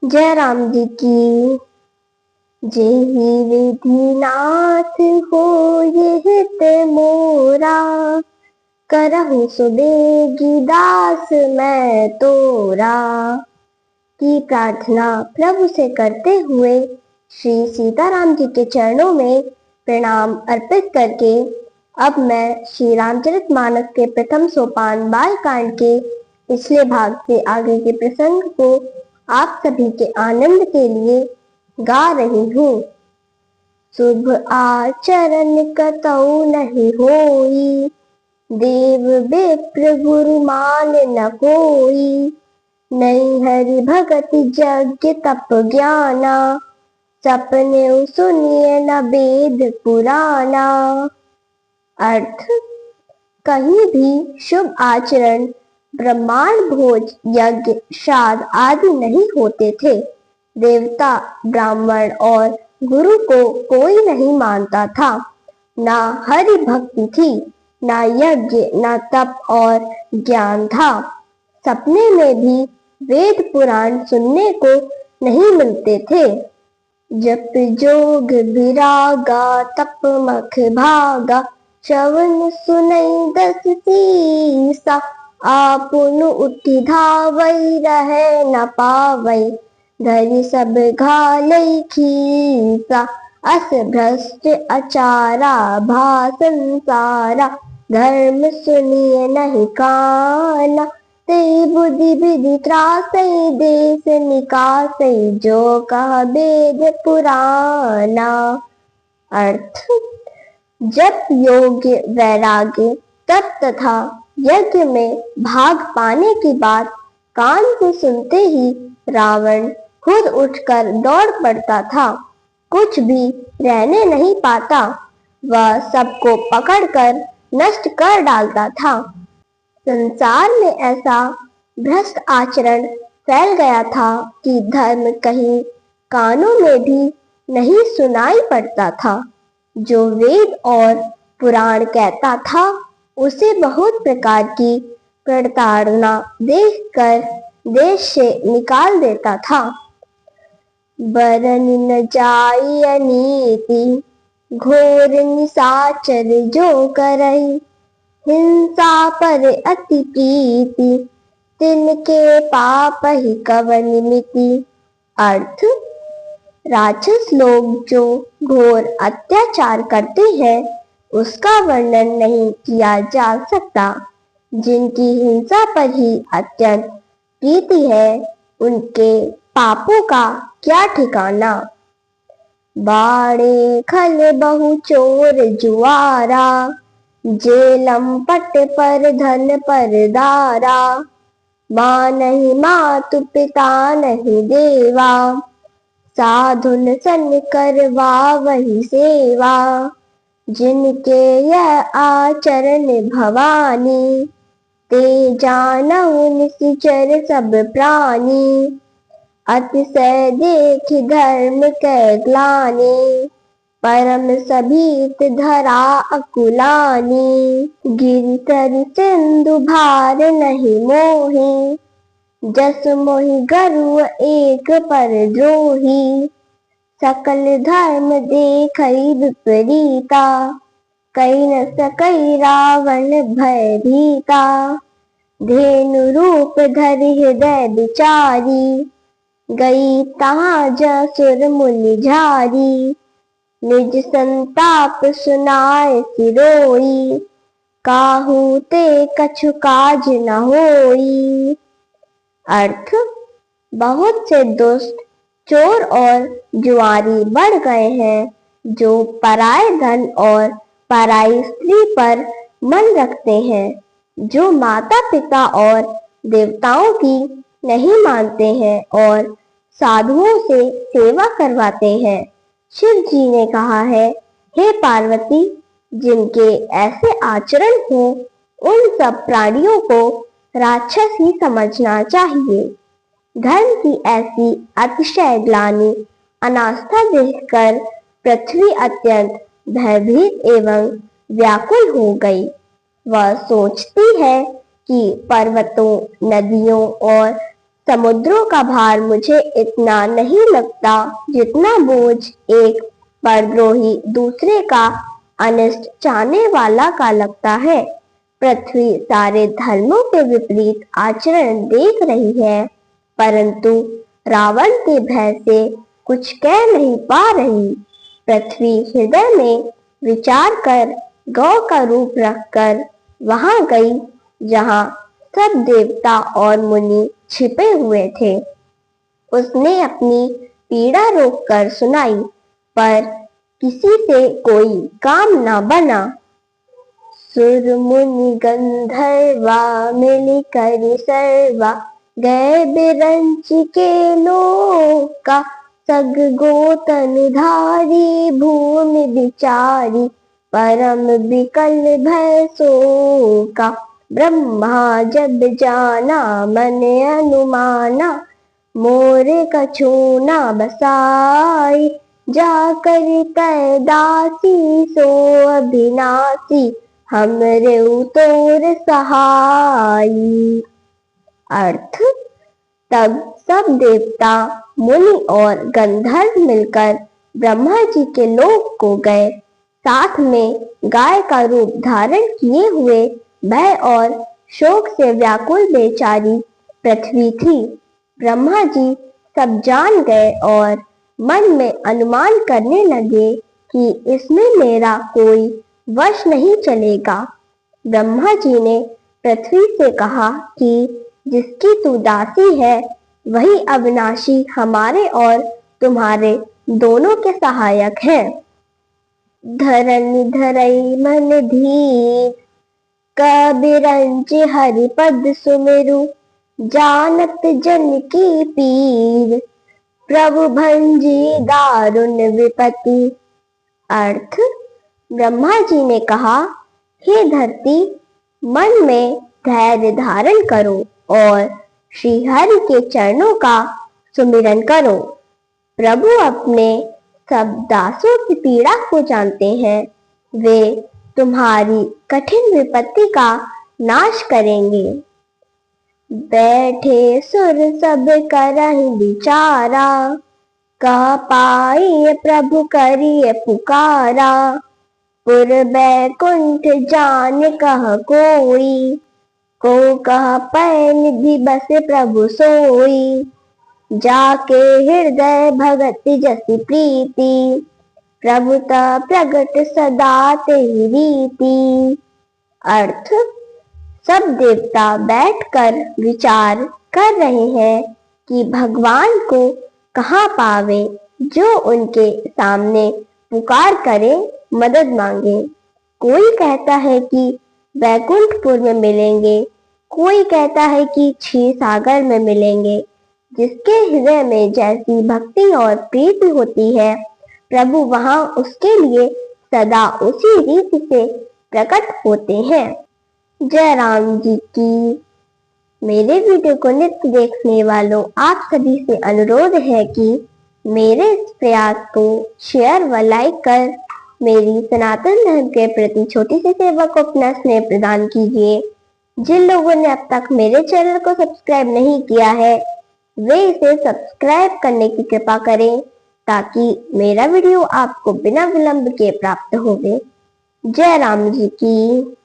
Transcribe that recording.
जय राम जी की। जेहि विधिनाथ हो ये हित मोरा, करहु सुबेगी दास मैं तोरा। की प्रार्थना प्रभु से करते हुए श्री सीताराम जी के चरणों में प्रणाम अर्पित करके अब मैं श्री रामचरितमानस के प्रथम सोपान बालकांड के पिछले भाग से आगे के प्रसंग को आप सभी के आनंद के लिए गा रही हूँ। शुभ आचरण कतौ नहीं होई, देव विप्र गुरु मान न कोई। नहीं हरि भगति यज्ञ तप ज्ञाना, सपने सुनिए न वेद पुराना। अर्थ, कहीं भी शुभ आचरण, ब्रह्मांड भोज, यज्ञ, श्राद्ध आदि नहीं होते थे। देवता, ब्राह्मण और गुरु को कोई नहीं मानता था। ना हरि भक्ति थी, ना यज्ञ, ना तप और ज्ञान था। सपने में भी वेद पुराण सुनने को नहीं मिलते थे। जप जोग विरागा, तप मख भागा, श्रवण सुनई दस सीसा। आपुन उठी धावई, रहे न पावई, धरि सब घालई खीसा। अस भ्रष्ट अचारा, भाषण सारा, धर्म सुनिए नहीं काना। ते बुद्धि विधि त्रासई, देश निकासई, जो कह वेद पुराना। अर्थ, जप, योग्य, वैराग्य, तप तथा यज्ञ में भाग पाने की बात कान से सुनते ही रावण खुद उठकर दौड़ पड़ता था। कुछ भी रहने नहीं पाता, वह सबको पकड़कर नष्ट कर डालता था। संसार में ऐसा भ्रष्ट आचरण फैल गया था कि धर्म कहीं कानों में भी नहीं सुनाई पड़ता था। जो वेद और पुराण कहता था, उसे बहुत प्रकार की प्रताड़ना देखकर देश से निकाल देता था। बरन न जाई अनीति, घोर निशाचर जो करई। हिंसा पर अति प्रीति, तिनके पाप ही कवन मिति। अर्थ, राक्षस लोग जो घोर अत्याचार करते हैं, उसका वर्णन नहीं किया जा सकता। जिनकी हिंसा पर ही अत्यंत प्रीति है, उनके पापों का क्या ठिकाना। बाड़े खल बहु चोर जुआरा, जेलम पट पर धन पर दारा। माँ नहीं मातु पिता नहीं देवा, साधुन सन करवा वही सेवा। जिनके यह आचरण भवानी, ते जानऊ निशिचर सब प्राणी। अतिशय देख धर्म कै ग्लानि, परम सभीत धरा अकुलानी। गिरितर सिंधु भार नहीं मोही, जस मोहि गरुड़ एक पर द्रोही। सकल धर्म देखई विपरीता, कई न सकई रावण भय भीता। धेनु रूप धरि हृदय विचारी, गई तहाँ जसुर मुनि झारी। निज संताप सुनाए सिरोई, काहू ते कछु काज न होई। अर्थ, बहुत से दुष्ट चोर और जुआरी बढ़ गए हैं, जो पराये धन और पराई स्त्री पर मन रखते हैं। जो माता पिता और देवताओं की नहीं मानते हैं और साधुओं से सेवा करवाते हैं। शिव जी ने कहा है, हे पार्वती, जिनके ऐसे आचरण हो, उन सब प्राणियों को राक्षस ही समझना चाहिए। धर्म की ऐसी अतिशय ग्लानि, अनास्था देखकर पृथ्वी अत्यंत भयभीत एवं व्याकुल हो गई। वह सोचती है कि पर्वतों, नदियों और समुद्रों का भार मुझे इतना नहीं लगता जितना बोझ एक परद्रोही दूसरे का अनिष्ट चाहने वाला का लगता है। पृथ्वी सारे धर्मों के विपरीत आचरण देख रही है, परंतु रावण के भय से कुछ कह नहीं पा रही। पृथ्वी हृदय में विचार कर गौ का रूप रखकर वहां गई जहां सब देवता और मुनि छिपे हुए थे। उसने अपनी पीड़ा रोककर सुनाई, पर किसी से कोई काम न बना। सुर मुनि गंधर्वा मिलकर सर्वा गए बिरंच के लोका। सग गोतन धारी भूमि बिचारी परम विकल भय शोका। ब्रह्मा जब जाना मन अनुमाना मोरे कछु न बसाई। जाकर कह दासी सो अभिनाशी हमरे तोर सहाई। अर्थ, तब सब देवता मुनि और गंधर्व मिलकर ब्रह्मा जी के लोक को गए। साथ में गाय का रूप धारण किए हुए भय और शोक से व्याकुल बेचारी पृथ्वी थी। ब्रह्मा जी सब जान गए और मन में अनुमान करने लगे कि इसमें मेरा कोई वश नहीं चलेगा। ब्रह्मा जी ने पृथ्वी से कहा कि जिसकी तू दासी है वही अविनाशी हमारे और तुम्हारे दोनों के सहायक है। धरन धरई मन धीर कबिरंच हरिपद सुमिरु जानत जन की पीर। प्रभु भंजी दारुण विपत्ति। अर्थ, ब्रह्मा जी ने कहा, हे धरती, मन में धैर्य धारण करो और श्री हरि के चरणों का सुमिरन करो। प्रभु अपने सब दासों की पीड़ा को जानते हैं। वे तुम्हारी कठिन विपत्ति का नाश करेंगे। बैठे सुर सब करहि विचारा कह पाई प्रभु करिए पुकारा। पुर बैकुंठ जान कह कोई को कह पै निधि बस प्रभु सोई। जाके हृदय भगत जसि प्रीति प्रभु ता प्रगट सदा तेहि रीति। अर्थ, सब देवता बैठकर विचार कर रहे हैं कि भगवान को कहाँ पावे जो उनके सामने पुकार करे, मदद मांगे। कोई कहता है कि वैकुंठपुर में मिलेंगे, कोई कहता है कि क्षीर सागर में मिलेंगे। जिसके हृदय में जैसी भक्ति और प्रीति होती है, प्रभु वहां उसके लिए सदा उसी रीति से प्रकट होते हैं। जय राम जी की। मेरे वीडियो को नित्य देखने वालों आप सभी से अनुरोध है कि मेरे इस प्रयास को शेयर व लाइक कर मेरी सनातन धर्म के प्रति छोटी सी सेवा को अपना स्नेह प्रदान कीजिए। जिन लोगों ने अब तक मेरे चैनल को सब्सक्राइब नहीं किया है वे इसे सब्सक्राइब करने की कृपा करें ताकि मेरा वीडियो आपको बिना विलंब के प्राप्त होवे। जय राम जी की।